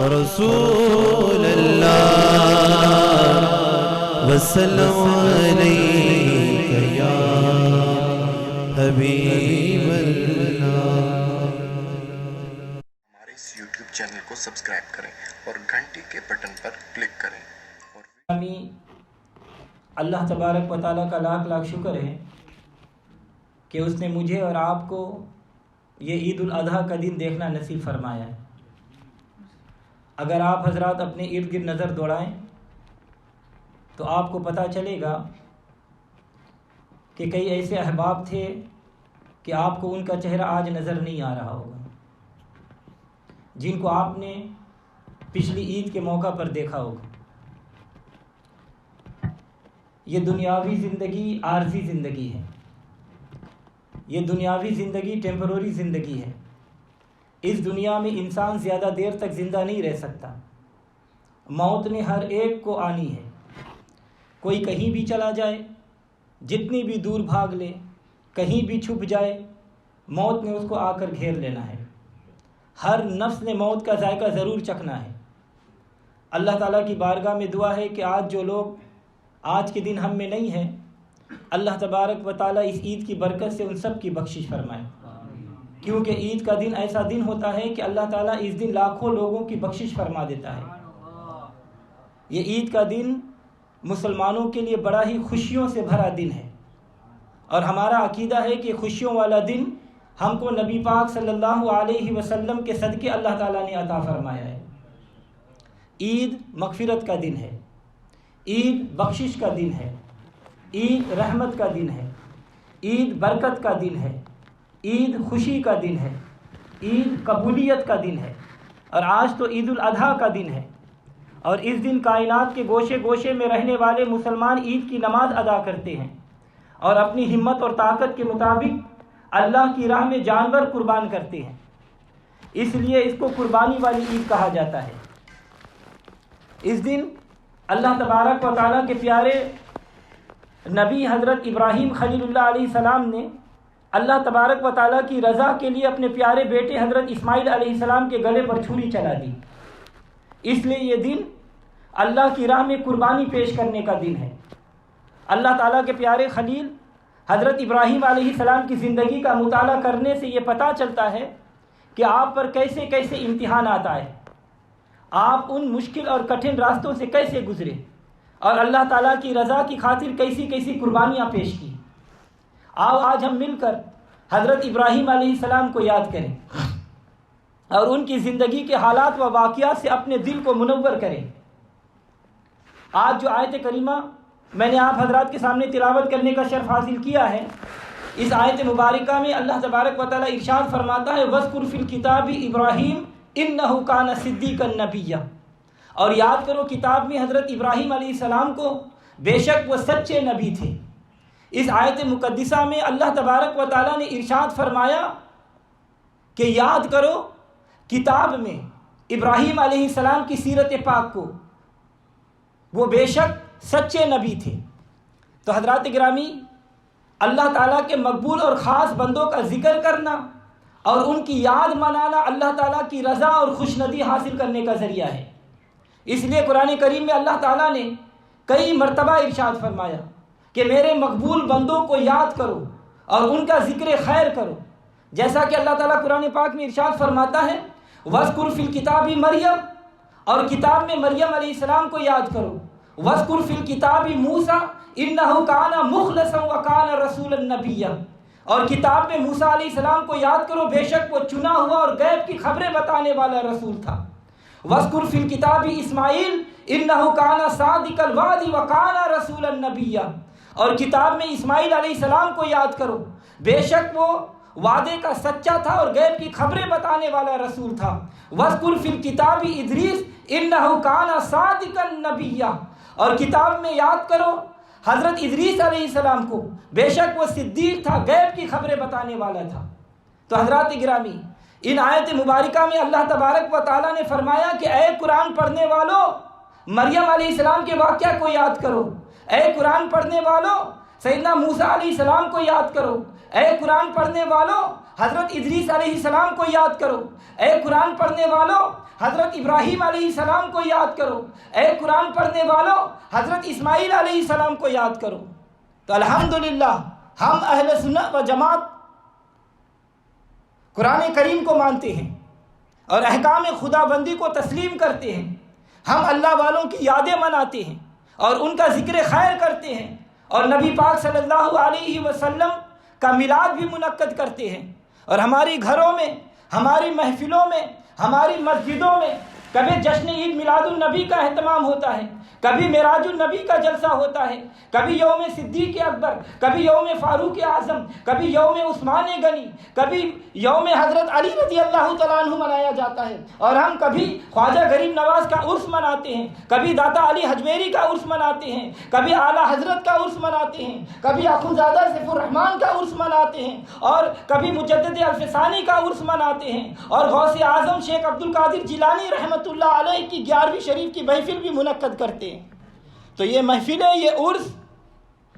رسول اللہ وسلم علیک یا حبیب اللہ۔ ہمارے اس یوٹیوب چینل کو سبسکرائب کریں اور گھنٹی کے بٹن پر کلک کریں۔ اللہ تبارک و تعالیٰ کا لاکھ لاکھ شکر ہے کہ اس نے مجھے اور آپ کو یہ عید الاضحیٰ کا دن دیکھنا نصیب فرمایا ہے۔ اگر آپ حضرات اپنے ارد گرد نظر دوڑائیں تو آپ کو پتہ چلے گا کہ کئی ایسے احباب تھے کہ آپ کو ان کا چہرہ آج نظر نہیں آ رہا ہوگا، جن کو آپ نے پچھلی عید کے موقع پر دیکھا ہوگا۔ یہ دنیاوی زندگی عارضی زندگی ہے، یہ دنیاوی زندگی ٹیمپروری زندگی ہے۔ اس دنیا میں انسان زیادہ دیر تک زندہ نہیں رہ سکتا۔ موت نے ہر ایک کو آنی ہے، کوئی کہیں بھی چلا جائے، جتنی بھی دور بھاگ لے، کہیں بھی چھپ جائے، موت نے اس کو آ کر گھیر لینا ہے۔ ہر نفس نے موت کا ذائقہ ضرور چکھنا ہے۔ اللہ تعالیٰ کی بارگاہ میں دعا ہے کہ آج جو لوگ آج کے دن ہم میں نہیں ہیں، اللہ تبارک و تعالیٰ اس عید کی برکت سے ان سب کی بخشش فرمائے، کیونکہ عید کا دن ایسا دن ہوتا ہے کہ اللہ تعالیٰ اس دن لاکھوں لوگوں کی بخشش فرما دیتا ہے۔ یہ عید کا دن مسلمانوں کے لیے بڑا ہی خوشیوں سے بھرا دن ہے، اور ہمارا عقیدہ ہے کہ خوشیوں والا دن ہم کو نبی پاک صلی اللہ علیہ وسلم کے صدقے اللہ تعالیٰ نے عطا فرمایا ہے۔ عید مغفرت کا دن ہے، عید بخشش کا دن ہے، عید رحمت کا دن ہے، عید برکت کا دن ہے، عید خوشی کا دن ہے، عید قبولیت کا دن ہے۔ اور آج تو عید الاضحیٰ کا دن ہے، اور اس دن کائنات کے گوشے گوشے میں رہنے والے مسلمان عید کی نماز ادا کرتے ہیں اور اپنی ہمت اور طاقت کے مطابق اللہ کی راہ میں جانور قربان کرتے ہیں۔ اس لیے اس کو قربانی والی عید کہا جاتا ہے۔ اس دن اللہ تبارک و تعالیٰ کے پیارے نبی حضرت ابراہیم خلیل اللہ علیہ السلام نے اللہ تبارک و تعالیٰ کی رضا کے لیے اپنے پیارے بیٹے حضرت اسماعیل علیہ السلام کے گلے پر چھری چلا دی۔ اس لیے یہ دن اللہ کی راہ میں قربانی پیش کرنے کا دن ہے۔ اللہ تعالیٰ کے پیارے خلیل حضرت ابراہیم علیہ السلام کی زندگی کا مطالعہ کرنے سے یہ پتہ چلتا ہے کہ آپ پر کیسے کیسے امتحانات آئے، آپ ان مشکل اور کٹھن راستوں سے کیسے گزرے، اور اللہ تعالیٰ کی رضا کی خاطر کیسی کیسی قربانیاں پیش کی۔ آؤ آج ہم مل کر حضرت ابراہیم علیہ السلام کو یاد کریں اور ان کی زندگی کے حالات و واقعات سے اپنے دل کو منور کریں۔ آج جو آیت کریمہ میں نے آپ حضرات کے سامنے تلاوت کرنے کا شرف حاصل کیا ہے، اس آیت مبارکہ میں اللہ تبارک و تعالیٰ ارشاد فرماتا ہے وَاذْكُرْ فِي الْكِتَابِ إِبْرَاهِيمَ إِنَّهُ كَانَ صِدِّيقًا نَبِيًّا، اور یاد کرو کتاب میں حضرت ابراہیم علیہ السلام کو، بے شک وہ سچے نبی تھے۔ اس آیت مقدسہ میں اللہ تبارک و تعالیٰ نے ارشاد فرمایا کہ یاد کرو کتاب میں ابراہیم علیہ السلام کی سیرت پاک کو، وہ بے شک سچے نبی تھے۔ تو حضرات گرامی، اللہ تعالیٰ کے مقبول اور خاص بندوں کا ذکر کرنا اور ان کی یاد منانا اللہ تعالیٰ کی رضا اور خوشندی حاصل کرنے کا ذریعہ ہے۔ اس لیے قرآن کریم میں اللہ تعالیٰ نے کئی مرتبہ ارشاد فرمایا کہ میرے مقبول بندوں کو یاد کرو اور ان کا ذکر خیر کرو، جیسا کہ اللہ تعالیٰ قرآن پاک میں ارشاد فرماتا ہے وَاذْكُرْ فِي الْكِتَابِ مریم، اور کتاب میں مریم علیہ السلام کو یاد کرو۔ وَاذْكُرْ فِي الْكِتَابِ موسیٰ إِنَّهُ كَانَ مُخْلَصًا وَكَانَ رَسُولًا نَبِيًّا، اور کتاب میں موسیٰ علیہ السلام کو یاد کرو، بے شک وہ چنا ہوا اور غیب کی خبریں بتانے والا رسول تھا۔ وَاذْكُرْ فِي الْكِتَابِ إِسْمَاعِيلَ إِنَّهُ كَانَ صَادِقَ الْوَعْدِ وَكَانَ رَسُولًا نَبِيًّا، اور کتاب میں اسماعیل علیہ السلام کو یاد کرو، بے شک وہ وعدے کا سچا تھا اور غیب کی خبریں بتانے والا رسول تھا۔ وَاذْكُرْ فِي الْكِتَابِ إِدْرِيسَ إِنَّهُ كَانَ صَادِقًا نَبِيًّا، اور کتاب میں یاد کرو حضرت ادریس علیہ السلام کو، بے شک وہ صدیق تھا، غیب کی خبریں بتانے والا تھا۔ تو حضرات گرامی، ان آیت مبارکہ میں اللہ تبارک و تعالیٰ نے فرمایا کہ اے قرآن پڑھنے والوں، مریم علیہ السلام کے واقعہ کو یاد کرو، اے قرآن پڑھنے والوں سیدنا موسیٰ علیہ السلام کو یاد کرو، اے قرآن پڑھنے والوں حضرت ادریس علیہ السلام کو یاد کرو، اے قرآن پڑھنے والوں حضرت ابراہیم علیہ السلام کو یاد کرو، اے قرآن پڑھنے والوں حضرت اسماعیل علیہ السلام کو یاد کرو۔ تو الحمدللہ ہم اہل سنت و جماعت قرآن کریم کو مانتے ہیں اور احکام خدا بندی کو تسلیم کرتے ہیں۔ ہم اللہ والوں کی یادیں مناتے ہیں اور ان کا ذکر خیر کرتے ہیں، اور نبی پاک صلی اللہ علیہ وسلم کا میلاد بھی منعقد کرتے ہیں، اور ہماری گھروں میں، ہماری محفلوں میں، ہماری مسجدوں میں کبھی جشن عید میلاد النبی کا اہتمام ہوتا ہے، کبھی معراج النبی کا جلسہ ہوتا ہے، کبھی یوم صدیق اکبر، کبھی یوم فاروق اعظم، کبھی یوم عثمان غنی، کبھی یوم حضرت علی رضی اللہ تعالیٰ عنہ منایا جاتا ہے، اور ہم کبھی خواجہ غریب نواز کا عرس مناتے ہیں، کبھی داتا علی حجویری کا عرس مناتے ہیں، کبھی اعلیٰ حضرت کا عرس مناتے ہیں، کبھی اخندزادہ سیف الرحمن کا عرس مناتے ہیں، اور کبھی مجدد الفسانی کا عرس مناتے ہیں، اور غوث اعظم شیخ عبد القادر جیلانی رحمۃ اللہ علیہ کی 11ویں شریف کی محفل بھی منعقد کرتے ہیں۔ تو یہ محفلیں، یہ عرس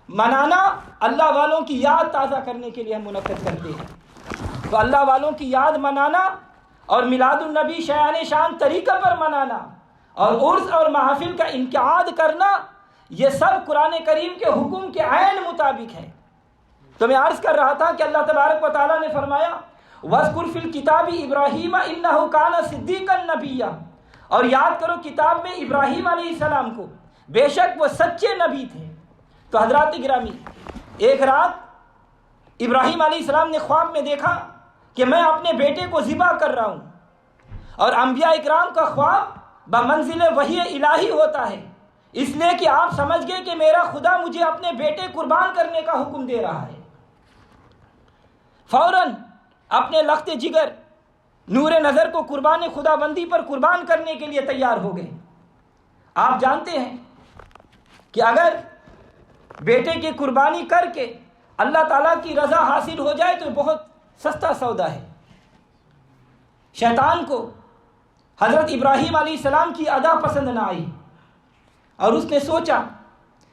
منانا اللہ والوں کی یاد تازہ کرنے کے لیے ہم منعقد کرتے ہیں۔ تو اللہ والوں کی یاد منانا اور میلاد النبی شایان شان طریقہ پر منانا اور عرس اور محافل کا انعقاد کرنا، یہ سب قرآن کریم کے حکم کے عین مطابق ہے۔ تو میں عرض کر رہا تھا کہ اللہ تبارک و تعالیٰ نے فرمایا وَاذْكُرْ فِي الْكِتَابِ إِبْرَاهِيمَ إِنَّهُ كَانَ صِدِّيقًا نَبِيًّا، اور یاد کرو کتاب میں ابراہیم علیہ السلام کو، بے شک وہ سچے نبی تھے۔ تو حضرات گرامی، ایک رات ابراہیم علیہ السلام نے خواب میں دیکھا کہ میں اپنے بیٹے کو ذبح کر رہا ہوں، اور انبیاء اکرام کا خواب بمنزل وحی الہی ہوتا ہے، اس لیے کہ آپ سمجھ گئے کہ میرا خدا مجھے اپنے بیٹے قربان کرنے کا حکم دے رہا ہے۔ فوراً اپنے لخت جگر نور نظر کو قربان خدا بندی پر قربان کرنے کے لیے تیار ہو گئے۔ آپ جانتے ہیں کہ اگر بیٹے کی قربانی کر کے اللہ تعالیٰ کی رضا حاصل ہو جائے تو بہت سستا سودا ہے۔ شیطان کو حضرت ابراہیم علیہ السلام کی ادا پسند نہ آئی، اور اس نے سوچا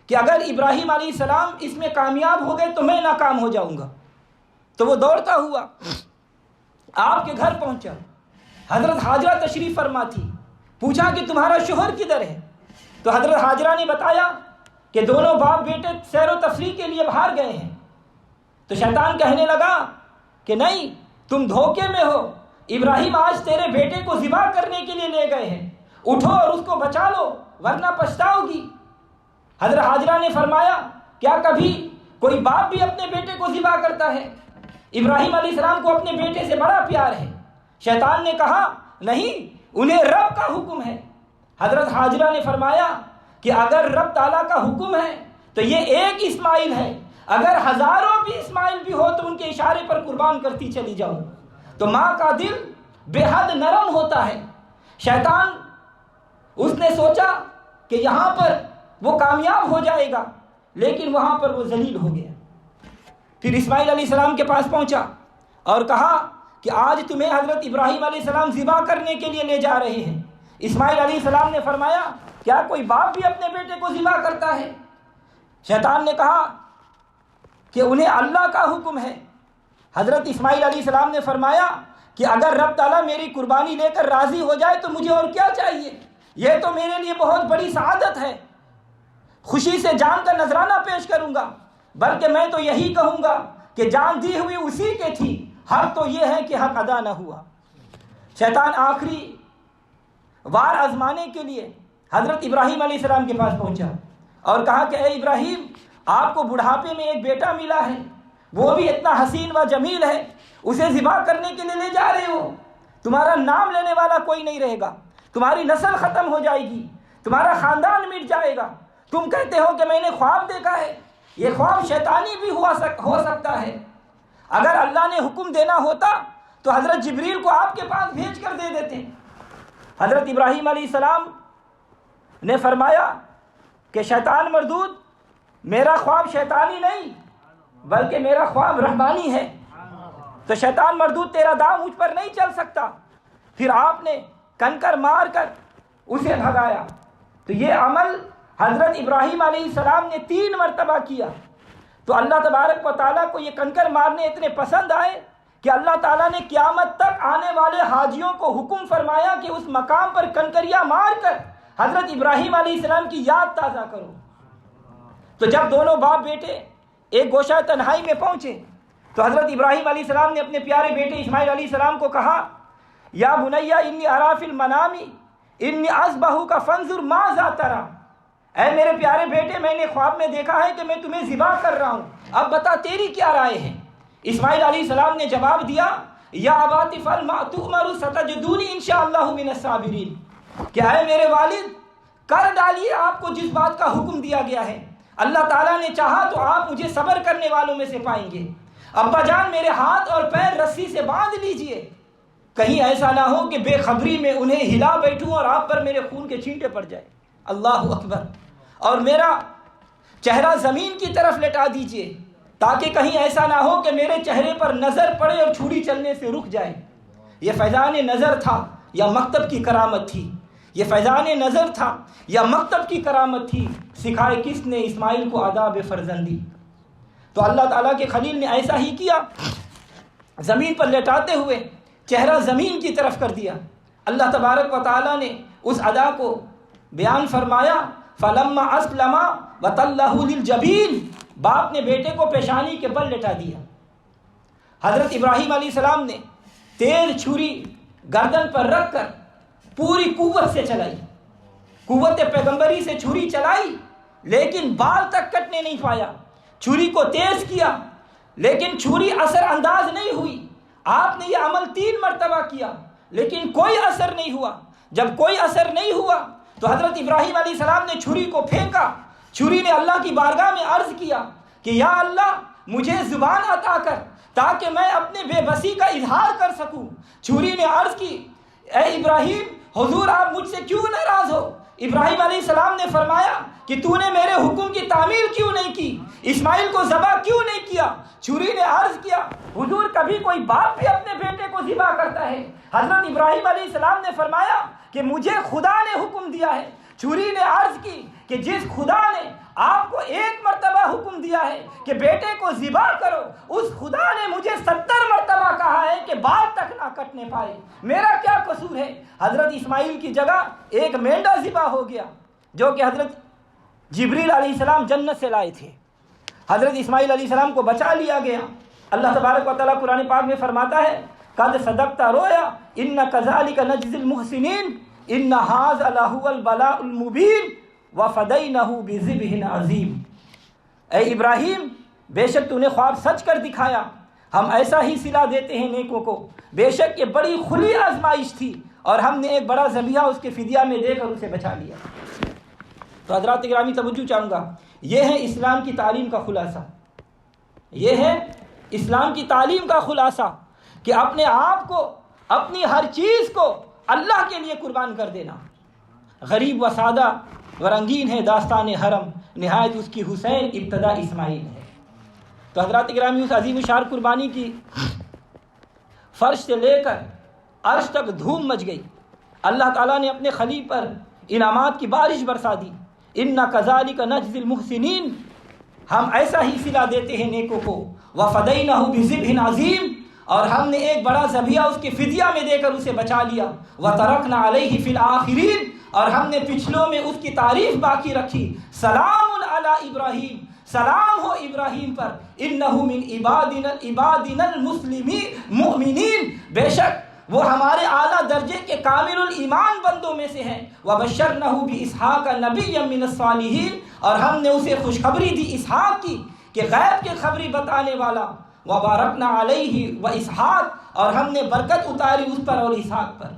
کہ اگر ابراہیم علیہ السلام اس میں کامیاب ہو گئے تو میں ناکام ہو جاؤں گا۔ تو وہ دوڑتا ہوا آپ کے گھر پہنچا، حضرت حاجرہ تشریف فرما تھی، پوچھا کہ تمہارا شوہر کدھر ہے؟ تو حضرت حاجرہ نے بتایا کہ دونوں باپ بیٹے سیر و تفریح کے لیے باہر گئے ہیں۔ تو شیطان کہنے لگا کہ نہیں، تم دھوکے میں ہو، ابراہیم آج تیرے بیٹے کو ذبح کرنے کے لیے لے گئے ہیں، اٹھو اور اس کو بچا لو ورنہ پچھتاؤ گی۔ حضرت حاجرہ نے فرمایا کیا کبھی کوئی باپ بھی اپنے بیٹے کو ذبح کرتا ہے؟ ابراہیم علیہ السلام کو اپنے بیٹے سے بڑا پیار ہے۔ شیطان نے کہا نہیں، انہیں رب کا حکم ہے۔ حضرت حاجرہ نے فرمایا کہ اگر رب تعالیٰ کا حکم ہے تو یہ ایک اسماعیل ہے، اگر ہزاروں بھی اسماعیل بھی ہو تو ان کے اشارے پر قربان کرتی چلی جاؤ۔ تو ماں کا دل بے حد نرم ہوتا ہے۔ شیطان اس نے سوچا کہ یہاں پر وہ کامیاب ہو جائے گا، لیکن وہاں پر وہ ذلیل ہو گیا۔ پھر اسماعیل علیہ السلام کے پاس پہنچا اور کہا کہ آج تمہیں حضرت ابراہیم علیہ السلام ذبح کرنے کے لیے لے جا رہے ہیں۔ اسماعیل علیہ السلام نے فرمایا کیا کوئی باپ بھی اپنے بیٹے کو ذبح کرتا ہے؟ شیطان نے کہا کہ انہیں اللہ کا حکم ہے۔ حضرت اسماعیل علیہ السلام نے فرمایا کہ اگر رب تعالیٰ میری قربانی لے کر راضی ہو جائے تو مجھے اور کیا چاہیے، یہ تو میرے لیے بہت بڑی سعادت ہے، خوشی سے جان کا نذرانہ پیش کروں گا، بلکہ میں تو یہی کہوں گا کہ جان دی ہوئی اسی کے تھی، حق تو یہ ہے کہ حق ادا نہ ہوا۔ شیطان آخری وار آزمانے کے لیے حضرت ابراہیم علیہ السلام کے پاس پہنچا اور کہا کہ اے ابراہیم، آپ کو بڑھاپے میں ایک بیٹا ملا ہے، وہ بھی اتنا حسین و جمیل ہے، اسے ذبح کرنے کے لیے لے جا رہے ہو، تمہارا نام لینے والا کوئی نہیں رہے گا، تمہاری نسل ختم ہو جائے گی، تمہارا خاندان مٹ جائے گا۔ تم کہتے ہو کہ میں نے خواب دیکھا ہے، یہ خواب شیطانی بھی ہو سکتا ہے۔ اگر اللہ نے حکم دینا ہوتا تو حضرت جبریل کو آپ کے پاس بھیج کر دے دیتے۔ حضرت ابراہیم علیہ السلام نے فرمایا کہ شیطان مردود، میرا خواب شیطانی نہیں بلکہ میرا خواب رحمانی ہے، تو شیطان مردود تیرا دام مجھ پر نہیں چل سکتا۔ پھر آپ نے کنکر مار کر اسے بھگایا۔ تو یہ عمل حضرت ابراہیم علیہ السلام نے 3 مرتبہ کیا۔ تو اللہ تبارک و تعالیٰ کو یہ کنکر مارنے اتنے پسند آئے کہ اللہ تعالیٰ نے قیامت تک آنے والے حاجیوں کو حکم فرمایا کہ اس مقام پر کنکریاں مار کر حضرت ابراہیم علیہ السلام کی یاد تازہ کرو۔ تو جب دونوں باپ بیٹے ایک گوشہ تنہائی میں پہنچے تو حضرت ابراہیم علیہ السلام نے اپنے پیارے بیٹے اسماعیل علیہ السلام کو کہا، یا بنیا انی ارا فی المنام انی اذبحک فانظر ماذا تری، اے میرے پیارے بیٹے میں نے خواب میں دیکھا ہے کہ میں تمہیں ذبح کر رہا ہوں، اب بتا تیری کیا رائے ہے؟ اسماعیل علیہ السلام نے جواب دیا، یا ابات افعل ما تؤمر ستجدونی انشاءاللہ من الصابرین، کہ اے میرے والد کر ڈالیے آپ کو جس بات کا حکم دیا گیا ہے، اللہ تعالیٰ نے چاہا تو آپ مجھے صبر کرنے والوں میں سے پائیں گے۔ ابا جان میرے ہاتھ اور پیر رسی سے باندھ لیجئے، کہیں ایسا نہ ہو کہ بے خبری میں انہیں ہلا بیٹھوں اور آپ پر میرے خون کے چھینٹے پڑ جائے۔ اللہ اکبر۔ اور میرا چہرہ زمین کی طرف لٹا دیجئے تاکہ کہیں ایسا نہ ہو کہ میرے چہرے پر نظر پڑے اور چھری چلنے سے رک جائے۔ یہ فیضان نظر تھا یا مکتب کی کرامت تھی؟ یہ فیضان نظر تھا یا مکتب کی کرامت تھی؟ سکھائے کس نے اسماعیل کو آداب فرزندی؟ تو اللہ تعالیٰ کے خلیل نے ایسا ہی کیا، زمین پر لٹاتے ہوئے چہرہ زمین کی طرف کر دیا۔ اللہ تبارک و تعالیٰ نے اس ادا کو بیان فرمایا، فَلَمَّا أَسْلَمَا وَتَلَّهُ لِلْجَبِينِ، باپ نے بیٹے کو پیشانی کے بل لٹا دیا۔ حضرت ابراہیم علیہ السلام نے تیز چھری گردن پر رکھ کر پوری قوت سے چلائی، قوت پیغمبری سے چھری چلائی، لیکن بال تک کٹنے نہیں پایا۔ چھری کو تیز کیا لیکن چھری اثر انداز نہیں ہوئی۔ آپ نے یہ عمل 3 مرتبہ کیا لیکن کوئی اثر نہیں ہوا۔ جب کوئی اثر نہیں ہوا تو حضرت ابراہیم علیہ السلام نے چھری کو پھینکا۔ چھری نے اللہ کی بارگاہ میں عرض کیا کہ یا اللہ مجھے زبان عطا کر تاکہ میں اپنے بے بسی کا اظہار کر سکوں۔ چھری نے عرض کی، اے ابراہیم حضور آپ مجھ سے کیوں ناراض ہو؟ ابراہیم علیہ السلام نے فرمایا کہ تو نے میرے حکم کی تعمیل کیوں نہیں کی، اسماعیل کو ذبح کیوں نہیں کیا؟ چھری نے عرض کیا، حضور کبھی کوئی باپ بھی اپنے بیٹے کو ذبح کرتا ہے؟ حضرت ابراہیم علیہ السلام نے فرمایا کہ مجھے خدا نے حکم دیا ہے۔ چھری نے عرض کی کہ جس خدا نے آپ کو 1 مرتبہ حکم دیا ہے کہ بیٹے کو ذبح کرو، اس خدا نے مجھے 70 مرتبہ کہا ہے کہ بال تک نہ کٹنے پائے، میرا کیا قصور ہے؟ حضرت اسماعیل کی جگہ ایک مینڈا ذبح ہو گیا جو کہ حضرت جبریل علیہ السلام جنت سے لائے تھے۔ حضرت اسماعیل علیہ السلام کو بچا لیا گیا۔ اللہ تبارک و تعالیٰ قرآن پاک میں فرماتا ہے، قد صدقت رویا ان کذالک نجزی المحسنین ان ھذا لہو البلاء المبین وفدینہ بذبح عظیم۔ اے ابراہیم بے شک تو نے خواب سچ کر دکھایا، ہم ایسا ہی صلہ دیتے ہیں نیکوں کو۔ بے شک یہ بڑی کھلی آزمائش تھی اور ہم نے ایک بڑا ذبیحہ اس کے فدیہ میں دے کر اسے بچا لیا۔ تو حضرات گرامی توجہ چاہوں گا، یہ ہے اسلام کی تعلیم کا خلاصہ، یہ ہے اسلام کی تعلیم کا خلاصہ کہ اپنے آپ کو، اپنی ہر چیز کو اللہ کے لیے قربان کر دینا۔ غریب و سادہ و رنگین ہے داستان حرم، نہایت اس کی حسین ابتدا اسماعیل ہے۔ تو حضرات گرامی اس عظیم الشان قربانی کی فرش سے لے کر عرش تک دھوم مچ گئی۔ اللہ تعالیٰ نے اپنے خلیل پر انعامات کی بارش برسا دی۔ اِنَّا كَذَلِكَ نَجْزِي الْمُحْسِنِينَ، ہم ایسا ہی صلہ دیتے ہیں نیکوں کو۔ وَفَدَيْنَهُ بِذِبْحٍ عَظِيمٍ، اور ہم نے ایک بڑا ذبیحہ اس کے فدیہ میں دے کر اسے بچا لیا۔ وَتَرَكْنَا عَلَيْهِ فِي الْآخِرِينَ، اور ہم نے پچھلوں میں اس کی تعریف باقی رکھی۔ سلام علی ابراہیم، سلام ہو ابراہیم پر، انہ من عبادنا المؤمنین، بے شک وہ ہمارے اعلیٰ درجے کے کامل الایمان بندوں میں سے ہیں۔ وبشرنہ باسحاق نبیا من الصالحین، اور ہم نے اسے خوشخبری دی اسحاق کی کہ غیب کی خبری بتانے والا۔ وبارکنا علیہ و اسحاق، اور ہم نے برکت اتاری اس پر اور اسحاق پر۔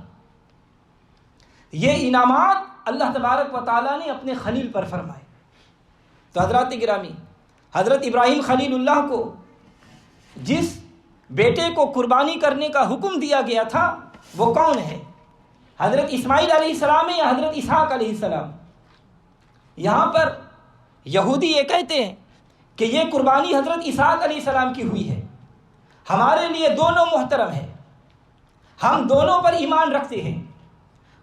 یہ انعامات اللہ تبارک و تعالیٰ نے اپنے خلیل پر فرمائے۔ تو حضرات گرامی، حضرت ابراہیم خلیل اللہ کو جس بیٹے کو قربانی کرنے کا حکم دیا گیا تھا وہ کون ہے؟ حضرت اسماعیل علیہ السلام یا حضرت اسحاق علیہ السلام؟ یہاں پر یہودی یہ کہتے ہیں کہ یہ قربانی حضرت اسحاق علیہ السلام کی ہوئی ہے۔ ہمارے لیے دونوں محترم ہیں، ہم دونوں پر ایمان رکھتے ہیں۔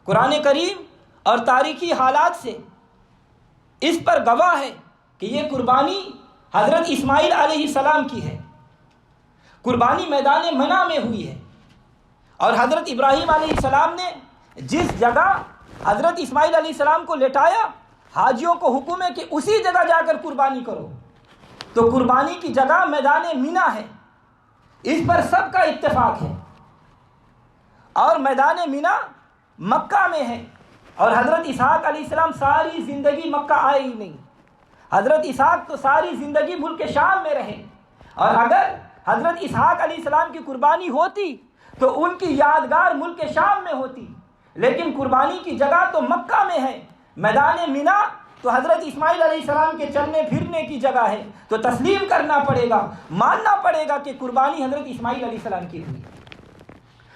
قرآن کریم اور تاریخی حالات سے اس پر گواہ ہے کہ یہ قربانی حضرت اسماعیل علیہ السلام کی ہے۔ قربانی میدان منع میں ہوئی ہے، اور حضرت ابراہیم علیہ السلام نے جس جگہ حضرت اسماعیل علیہ السلام کو لٹایا، حاجیوں کو حکم ہے کہ اسی جگہ جا کر قربانی کرو، تو قربانی کی جگہ میدان منع ہے، اس پر سب کا اتفاق ہے، اور میدان منع مکہ میں ہے، اور حضرت اسحاق علیہ السلام ساری زندگی مکہ آئے ہی نہیں، حضرت اسحاق تو ساری زندگی ملک شام میں رہے، اور اگر حضرت اسحاق علیہ السلام کی قربانی ہوتی تو ان کی یادگار ملک شام میں ہوتی، لیکن قربانی کی جگہ تو مکہ میں ہے، میدان منع تو حضرت اسماعیل علیہ السلام کے چلنے پھرنے کی جگہ ہے، تو تسلیم کرنا پڑے گا، ماننا پڑے گا کہ قربانی حضرت اسماعیل علیہ السلام کی ہوئی۔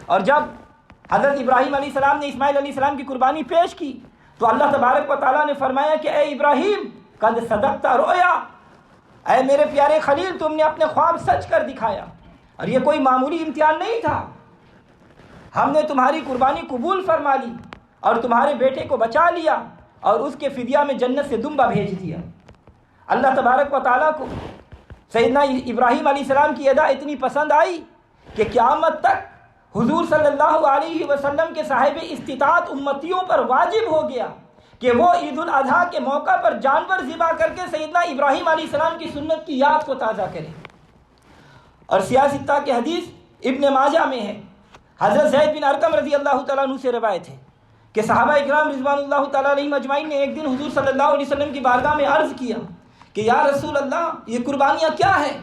اور جب حضرت ابراہیم علیہ السلام نے اسماعیل علیہ السلام کی قربانی پیش کی تو اللہ تبارک و تعالیٰ نے فرمایا کہ اے ابراہیم قد صدقت رؤیا، اے میرے پیارے خلیل تم نے اپنے خواب سچ کر دکھایا، اور یہ کوئی معمولی امتحان نہیں تھا، ہم نے تمہاری قربانی قبول فرما لی اور تمہارے بیٹے کو بچا لیا اور اس کے فدیہ میں جنت سے دمبا بھیج دیا۔ اللہ تبارک و تعالیٰ کو سیدنا ابراہیم علیہ السلام کی ادا اتنی پسند آئی کہ قیامت تک حضور صلی اللہ علیہ وسلم کے صاحب استطاعت امتیوں پر واجب ہو گیا کہ وہ عید الاضحیٰ کے موقع پر جانور ذبح کر کے سیدنا ابراہیم علیہ السلام کی سنت کی یاد کو تازہ کریں۔ اور سیاستہ کے حدیث ابن ماجہ میں ہے، حضرت زید بن ارقم رضی اللہ تعالیٰ عنہ سے روایت ہے کہ صحابہ اکرام رضوان اللہ تعالیٰ علیہم اجمعین نے ایک دن حضور صلی اللہ علیہ وسلم کی بارگاہ میں عرض کیا کہ یا رسول اللہ یہ قربانیاں کیا ہیں؟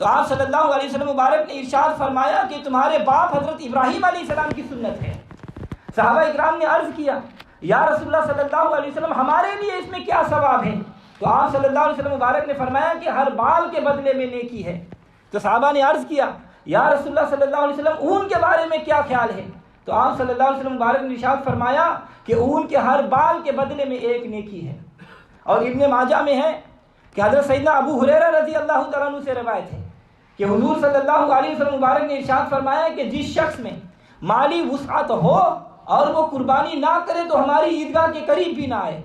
تو آپ صلی اللہ علیہ وسلم مبارک نے ارشاد فرمایا کہ تمہارے باپ حضرت ابراہیم علیہ السلام کی سنت ہے۔ صحابہ اکرام نے عرض کیا یا رسول اللہ صلی اللہ علیہ وسلم ہمارے لیے اس میں کیا ثواب ہے؟ تو آپ صلی اللہ علیہ وسلم مبارک نے فرمایا کہ ہر بال کے بدلے میں نیکی ہے۔ تو صحابہ نے عرض کیا یا رسول اللہ صلی اللہ علیہ وسلم اون کے بارے میں کیا خیال ہے؟ تو آپ صلی اللہ علیہ وسلم مبارک نے ارشاد فرمایا کہ اون کے ہر بال کے بدلے میں ایک نیکی ہے۔ اور ابن ماجہ میں ہے کہ حضرت سیدنا ابو ہریرہ رضی اللہ تعالیٰ عنہ سے روایت ہے کہ حضور صلی اللہ علیہ وسلم مبارک نے ارشاد فرمایا کہ جس شخص میں مالی وسعت ہو اور وہ قربانی نہ کرے تو ہماری عیدگاہ کے قریب بھی نہ آئے۔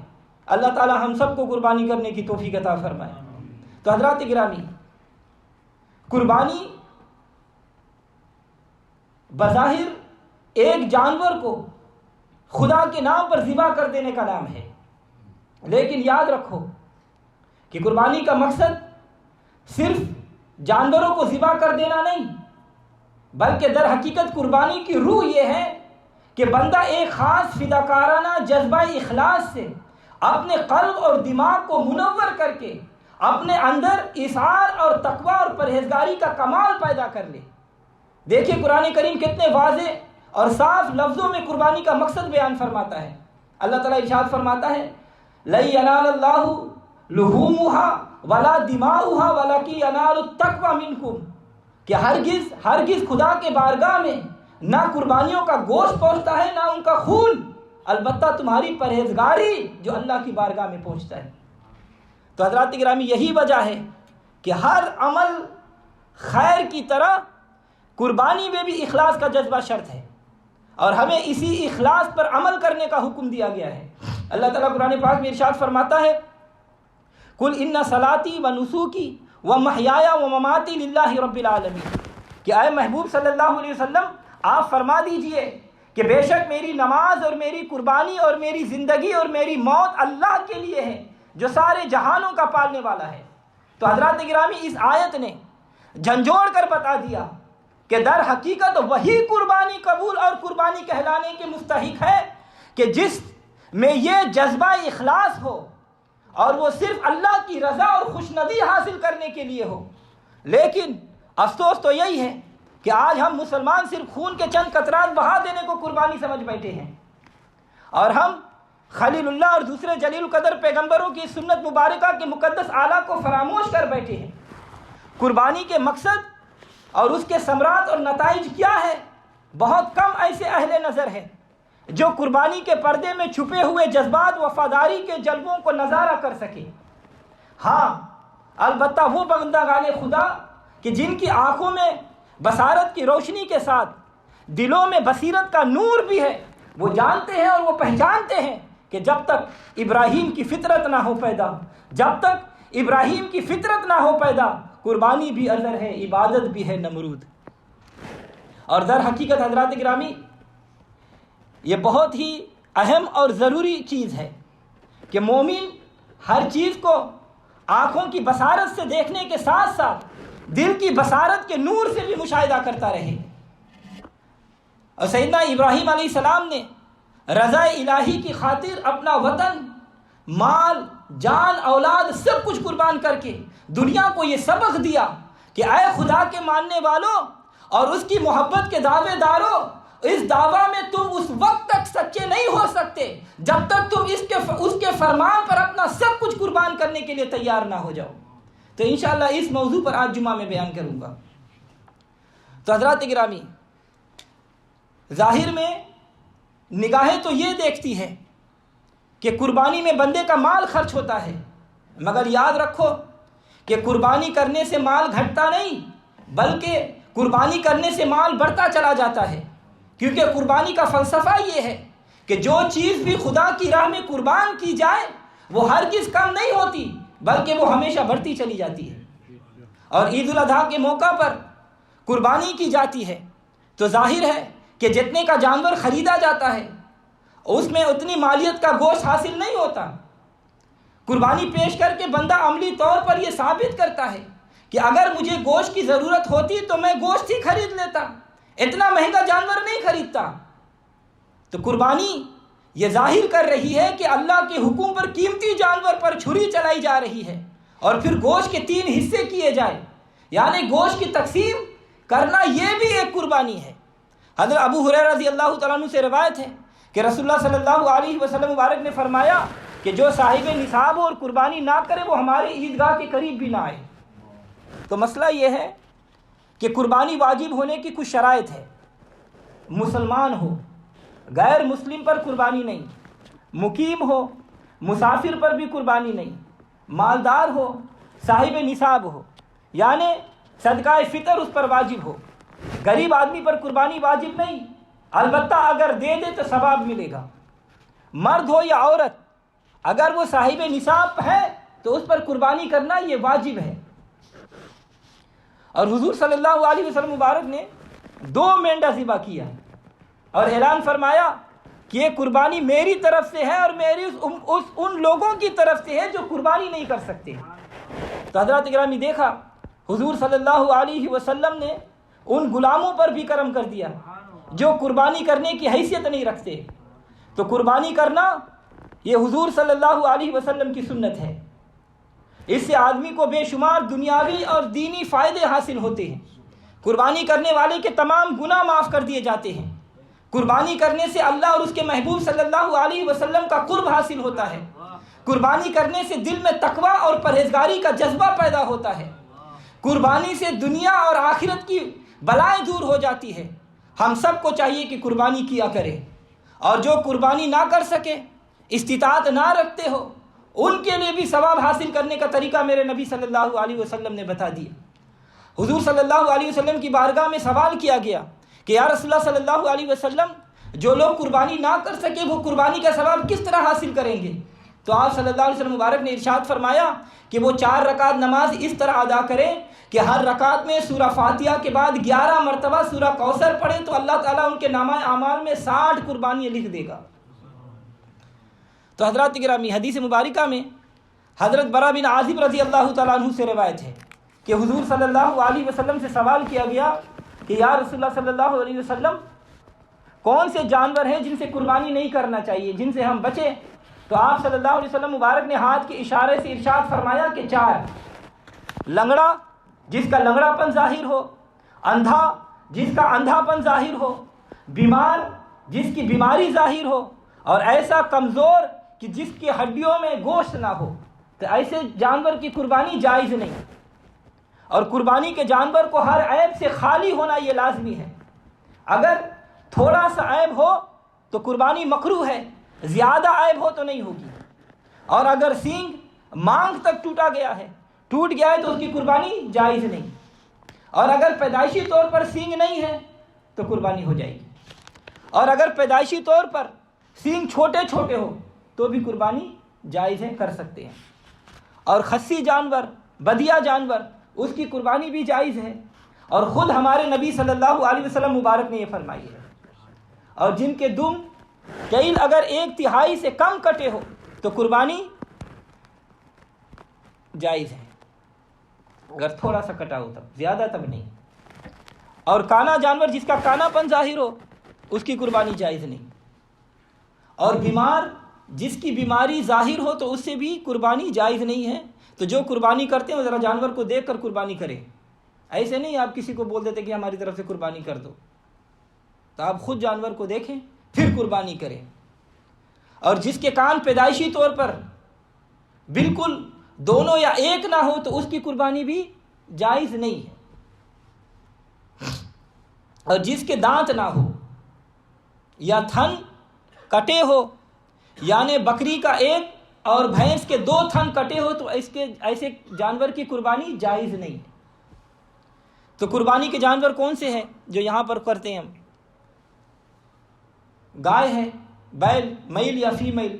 اللہ تعالیٰ ہم سب کو قربانی کرنے کی توفیق عطا فرمائے۔ تو حضرات گرامی، قربانی بظاہر ایک جانور کو خدا کے نام پر ذبح کر دینے کا نام ہے، لیکن یاد رکھو کہ قربانی کا مقصد صرف جانوروں کو ذبح کر دینا نہیں، بلکہ در حقیقت قربانی کی روح یہ ہے کہ بندہ ایک خاص فداکارانہ جذبہ اخلاص سے اپنے قلب اور دماغ کو منور کر کے اپنے اندر اصرار اور تقوی اور پرہیزگاری کا کمال پیدا کر لے۔ دیکھیے قرآن کریم کتنے واضح اور صاف لفظوں میں قربانی کا مقصد بیان فرماتا ہے۔ اللہ تعالیٰ ارشاد فرماتا ہے لَن يَنَالَ اللَّهُ لُحُومُهَا وَلَا دِمَاؤُهَا وَلَكِنْ يَنَالُ التَّقْوَىٰ مِنْكُمْ کہ ہرگز خدا کے بارگاہ میں نہ قربانیوں کا گوشت پہنچتا ہے نہ ان کا خون، البتہ تمہاری پرہیزگاری جو اللہ کی بارگاہ میں پہنچتا ہے۔ تو حضرات گرامی یہی وجہ ہے کہ ہر عمل خیر کی طرح قربانی میں بھی اخلاص کا جذبہ شرط ہے، اور ہمیں اسی اخلاص پر عمل کرنے کا حکم دیا گیا ہے۔ اللہ تعالیٰ قرآن پاک میں ارشاد فرماتا ہے قُلْ إِنَّ صَلَاتِي وَنُسُوكِي وَمَحْيَايَ وَمَمَاتِي لِلَّهِ رَبِّ الْعَالَمِينَ کہ اے محبوب صلی اللہ علیہ وسلم آپ فرما دیجئے کہ بے شک میری نماز اور میری قربانی اور میری زندگی اور میری موت اللہ کے لیے ہے جو سارے جہانوں کا پالنے والا ہے۔ تو حضرات گرامی اس آیت نے جھنجھوڑ کر بتا دیا کہ در حقیقت وہی قربانی قبول اور قربانی کہلانے کے مستحق ہے کہ جس میں یہ جذبہ اخلاص ہو اور وہ صرف اللہ کی رضا اور خوشندی حاصل کرنے کے لیے ہو۔ لیکن افسوس تو یہی ہے کہ آج ہم مسلمان صرف خون کے چند قطرات بہا دینے کو قربانی سمجھ بیٹھے ہیں، اور ہم خلیل اللہ اور دوسرے جلیل القدر پیغمبروں کی سنت مبارکہ کے مقدس آلہ کو فراموش کر بیٹھے ہیں۔ قربانی کے مقصد اور اس کے ثمرات اور نتائج کیا ہے؟ بہت کم ایسے اہل نظر ہیں جو قربانی کے پردے میں چھپے ہوئے جذبات وفاداری کے جلووں کو نظارہ کر سکے۔ ہاں البتہ وہ بندگان خدا کہ جن کی آنکھوں میں بصارت کی روشنی کے ساتھ دلوں میں بصیرت کا نور بھی ہے، وہ جانتے ہیں اور وہ پہچانتے ہیں کہ جب تک ابراہیم کی فطرت نہ ہو پیدا، جب تک ابراہیم کی فطرت نہ ہو پیدا، قربانی بھی ازر ہے، عبادت بھی ہے نمرود۔ اور در حقیقت حضرات گرامی یہ بہت ہی اہم اور ضروری چیز ہے کہ مومن ہر چیز کو آنکھوں کی بصارت سے دیکھنے کے ساتھ ساتھ دل کی بصارت کے نور سے بھی مشاہدہ کرتا رہے۔ اور سیدنا ابراہیم علیہ السلام نے رضا الہی کی خاطر اپنا وطن، مال، جان، اولاد سب کچھ قربان کر کے دنیا کو یہ سبق دیا کہ اے خدا کے ماننے والوں اور اس کی محبت کے دعوے داروں، اس دعویٰ میں تم اس وقت تک سچے نہیں ہو سکتے جب تک تم اس کے فرمان پر اپنا سب کچھ قربان کرنے کے لیے تیار نہ ہو جاؤ۔ تو انشاءاللہ اس موضوع پر آج جمعہ میں بیان کروں گا۔ تو حضرات گرامی، ظاہر میں نگاہیں تو یہ دیکھتی ہے کہ قربانی میں بندے کا مال خرچ ہوتا ہے، مگر یاد رکھو کہ قربانی کرنے سے مال گھٹتا نہیں بلکہ قربانی کرنے سے مال بڑھتا چلا جاتا ہے، کیونکہ قربانی کا فلسفہ یہ ہے کہ جو چیز بھی خدا کی راہ میں قربان کی جائے وہ ہرگز کم نہیں ہوتی بلکہ وہ ہمیشہ بڑھتی چلی جاتی ہے۔ اور عید الاضحیٰ کے موقع پر قربانی کی جاتی ہے تو ظاہر ہے کہ جتنے کا جانور خریدا جاتا ہے اس میں اتنی مالیت کا گوشت حاصل نہیں ہوتا۔ قربانی پیش کر کے بندہ عملی طور پر یہ ثابت کرتا ہے کہ اگر مجھے گوشت کی ضرورت ہوتی تو میں گوشت ہی خرید لیتا، اتنا مہنگا جانور نہیں خریدتا۔ تو قربانی یہ ظاہر کر رہی ہے کہ اللہ کے حکم پر قیمتی جانور پر چھری چلائی جا رہی ہے، اور پھر گوشت کے 3 حصے کیے جائے، یعنی گوشت کی تقسیم کرنا یہ بھی ایک قربانی ہے۔ حضرت ابو ہریرہ رضی اللہ تعالیٰ عنہ سے روایت ہے کہ رسول اللہ صلی اللہ علیہ وسلم مبارک نے فرمایا کہ جو صاحب نصاب ہو اور قربانی نہ کرے وہ ہمارے عیدگاہ کے قریب بھی نہ آئے۔ تو مسئلہ یہ ہے کہ قربانی واجب ہونے کی کچھ شرائط ہے۔ مسلمان ہو، غیر مسلم پر قربانی نہیں، مقیم ہو، مسافر پر بھی قربانی نہیں، مالدار ہو، صاحب نصاب ہو، یعنی صدقہ فطر اس پر واجب ہو۔ غریب آدمی پر قربانی واجب نہیں، البتہ اگر دے دے تو ثواب ملے گا۔ مرد ہو یا عورت، اگر وہ صاحب نصاب ہے تو اس پر قربانی کرنا یہ واجب ہے۔ اور حضور صلی اللہ علیہ وسلم مبارک نے 2 مینڈا ذبح کیا اور اعلان فرمایا کہ یہ قربانی میری طرف سے ہے اور میری ان لوگوں کی طرف سے ہے جو قربانی نہیں کر سکتے۔ تو حضرات گرامی دیکھا حضور صلی اللہ علیہ وسلم نے ان غلاموں پر بھی کرم کر دیا جو قربانی کرنے کی حیثیت نہیں رکھتے۔ تو قربانی کرنا یہ حضور صلی اللہ علیہ وسلم کی سنت ہے، اس سے آدمی کو بے شمار دنیاوی اور دینی فائدے حاصل ہوتے ہیں۔ قربانی کرنے والے کے تمام گناہ معاف کر دیے جاتے ہیں۔ قربانی کرنے سے اللہ اور اس کے محبوب صلی اللہ علیہ وسلم کا قرب حاصل ہوتا ہے۔ قربانی کرنے سے دل میں تقویٰ اور پرہیزگاری کا جذبہ پیدا ہوتا ہے۔ قربانی سے دنیا اور آخرت کی بلائیں دور ہو جاتی ہے۔ ہم سب کو چاہیے کہ قربانی کیا کرے، اور جو قربانی نہ کر سکے، استطاعت نہ رکھتے ہو، ان کے لیے بھی ثواب حاصل کرنے کا طریقہ میرے نبی صلی اللہ علیہ وسلم نے بتا دیا۔ حضور صلی اللہ علیہ وسلم کی بارگاہ میں سوال کیا گیا کہ یا رسول اللہ صلی اللہ علیہ وسلم، جو لوگ قربانی نہ کر سکے وہ قربانی کا ثواب کس طرح حاصل کریں گے؟ تو آپ صلی اللہ علیہ وسلم مبارک نے ارشاد فرمایا کہ وہ 4 رکعت نماز اس طرح ادا کریں کہ ہر رکعت میں سورہ فاتحہ کے بعد 11 مرتبہ سورہ کوثر پڑھیں تو اللہ تعالیٰ ان کے نامہ اعمال میں 60 قربانیاں لکھ دے گا۔ تو حضرات گرامی، حدیث مبارکہ میں حضرت برا بن عازب رضی اللہ تعالیٰ عنہ سے روایت ہے کہ حضور صلی اللہ علیہ وسلم سے سوال کیا گیا کہ یا رسول اللہ صلی اللہ علیہ وسلم، کون سے جانور ہیں جن سے قربانی نہیں کرنا چاہیے، جن سے ہم بچیں؟ تو آپ صلی اللہ علیہ وسلم مبارک نے ہاتھ کے اشارے سے ارشاد فرمایا کہ 4، لنگڑا جس کا لنگڑا پن ظاہر ہو، اندھا جس کا اندھا پن ظاہر ہو، بیمار جس کی بیماری ظاہر ہو، اور ایسا کمزور کہ جس کی ہڈیوں میں گوشت نہ ہو۔ تو ایسے جانور کی قربانی جائز نہیں، اور قربانی کے جانور کو ہر عیب سے خالی ہونا یہ لازمی ہے۔ اگر تھوڑا سا عیب ہو تو قربانی مکروہ ہے، زیادہ عیب ہو تو نہیں ہوگی۔ اور اگر سینگ مانگ تک ٹوٹ گیا ہے تو اس کی قربانی جائز نہیں، اور اگر پیدائشی طور پر سینگ نہیں ہے تو قربانی ہو جائے گی، اور اگر پیدائشی طور پر سینگ چھوٹے چھوٹے ہو تو بھی قربانی جائز ہے، کر سکتے ہیں۔ اور خصی جانور، بدیا جانور، اس کی قربانی بھی جائز ہے۔ اور خود ہمارے نبی صلی اللہ علیہ وسلم مبارک نے یہ فرمائی ہے. اور جن کے دم کیل اگر 1/3 سے کم کٹے ہو تو قربانی جائز ہے، اگر تھوڑا سا کٹا ہو تب، زیادہ تب نہیں. اور کانا جانور جس کا کانا پن ظاہر ہو اس کی قربانی جائز نہیں. اور بیمار جس کی بیماری ظاہر ہو تو اس سے بھی قربانی جائز نہیں ہے. تو جو قربانی کرتے ہیں وہ ذرا جانور کو دیکھ کر قربانی کرے. ایسے نہیں آپ کسی کو بول دیتے کہ ہماری طرف سے قربانی کر دو، تو آپ خود جانور کو دیکھیں پھر قربانی کریں. اور جس کے کان پیدائشی طور پر بالکل دونوں یا ایک نہ ہو تو اس کی قربانی بھی جائز نہیں ہے. اور جس کے دانت نہ ہو یا تھن کٹے ہو، یعنی بکری کا 1 اور بھینس کے 2 تھن کٹے ہو تو ایسے جانور کی قربانی جائز نہیں ہے. تو قربانی کے جانور کون سے ہیں جو یہاں پر کرتے ہیں ہم؟ گائے ہے، بیل میل یا فیمیل،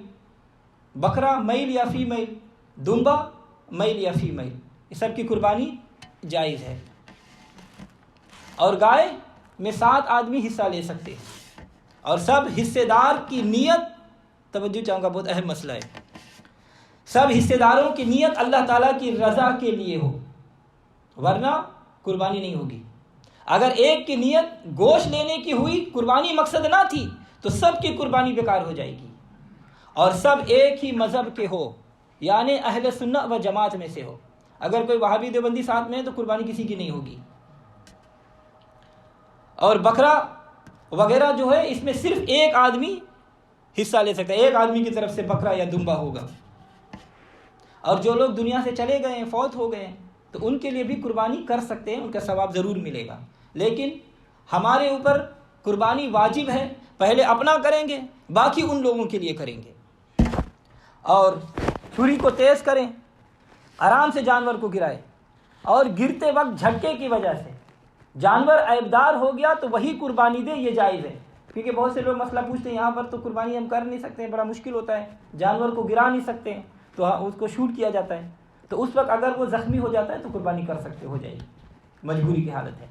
بکرا میل یا فیمیل، دمبا میل یا فیمیل، یہ سب کی قربانی جائز ہے. اور گائے میں 7 آدمی حصہ لے سکتے ہیں، اور سب حصے دار کی نیت، توجہ چاہوں گا بہت اہم مسئلہ ہے، سب حصے داروں کی نیت اللہ تعالیٰ کی رضا کے لیے ہو، ورنہ قربانی نہیں ہوگی. اگر ایک کی نیت گوشت لینے کی ہوئی، قربانی مقصد نہ تھی، تو سب کی قربانی بیکار ہو جائے گی. اور سب ایک ہی مذہب کے ہو، یعنی اہل سنت و جماعت میں سے ہو. اگر کوئی وہابی دیوبندی ساتھ میں ہے تو قربانی کسی کی نہیں ہوگی. اور بکرا وغیرہ جو ہے اس میں صرف ایک آدمی حصہ لے سکتا ہے، ایک آدمی کی طرف سے بکرا یا دمبا ہوگا. اور جو لوگ دنیا سے چلے گئے ہیں، فوت ہو گئے ہیں، تو ان کے لیے بھی قربانی کر سکتے ہیں، ان کا ثواب ضرور ملے گا. لیکن ہمارے اوپر قربانی واجب ہے، پہلے اپنا کریں گے، باقی ان لوگوں کے لیے کریں گے. اور چھری کو تیز کریں، آرام سے جانور کو گرائے، اور گرتے وقت جھٹکے کی وجہ سے جانور عیبدار ہو گیا تو وہی قربانی دے، یہ جائز ہے. کیونکہ بہت سے لوگ مسئلہ پوچھتے ہیں یہاں پر تو قربانی ہم کر نہیں سکتے ہیں، بڑا مشکل ہوتا ہے، جانور کو گرا نہیں سکتے ہیں، تو اس کو شوٹ کیا جاتا ہے. تو اس وقت اگر وہ زخمی ہو جاتا ہے تو قربانی کر سکتے ہو جائے گی، مجبوری کی حالت ہے.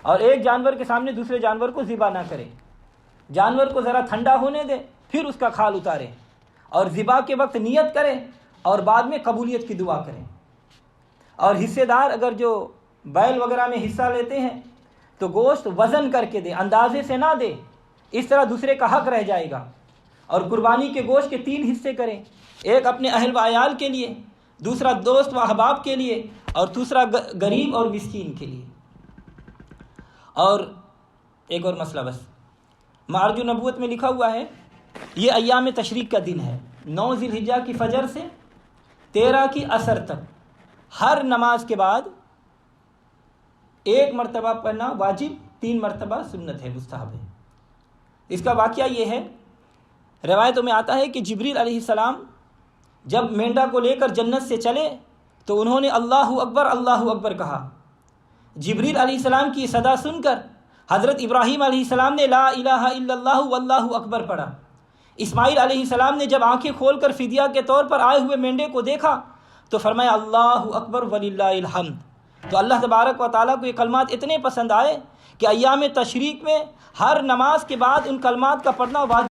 اور ایک جانور کے سامنے دوسرے جانور کو ذبح نہ کریں، جانور کو ذرا ٹھنڈا ہونے دیں پھر اس کا کھال اتاریں، اور ذبح کے وقت نیت کریں اور بعد میں قبولیت کی دعا کریں. اور حصے دار اگر جو بیل وغیرہ میں حصہ لیتے ہیں تو گوشت وزن کر کے دیں، اندازے سے نہ دیں، اس طرح دوسرے کا حق رہ جائے گا. اور قربانی کے گوشت کے 3 حصے کریں، ایک اپنے اہل و عیال کے لیے، دوسرا دوست و احباب کے لیے، اور دوسرا غریب اور مسکین کے لیے. اور ایک اور مسئلہ بس، معرج النبوت میں لکھا ہوا ہے یہ ایام تشریق کا دن ہے، 9 ذی الحجہ کی فجر سے 13 کی عصر تک ہر نماز کے بعد 1 مرتبہ پڑھنا واجب، 3 مرتبہ سنت ہے، مستحب ہے. اس کا واقعہ یہ ہے، روایتوں میں آتا ہے کہ جبریل علیہ السلام جب مینڈا کو لے کر جنت سے چلے تو انہوں نے اللہ اکبر کہا. جبریل علیہ السلام کی صدا سن کر حضرت ابراہیم علیہ السلام نے لا الہ الا اللہ واللہ اکبر پڑھا. اسماعیل علیہ السلام نے جب آنکھیں کھول کر فدیہ کے طور پر آئے ہوئے مینڈے کو دیکھا تو فرمایا اللہ اکبر وللہ الحمد. تو اللہ تبارک و تعالیٰ کو یہ کلمات اتنے پسند آئے کہ ایام تشریق میں ہر نماز کے بعد ان کلمات کا پڑھنا واجب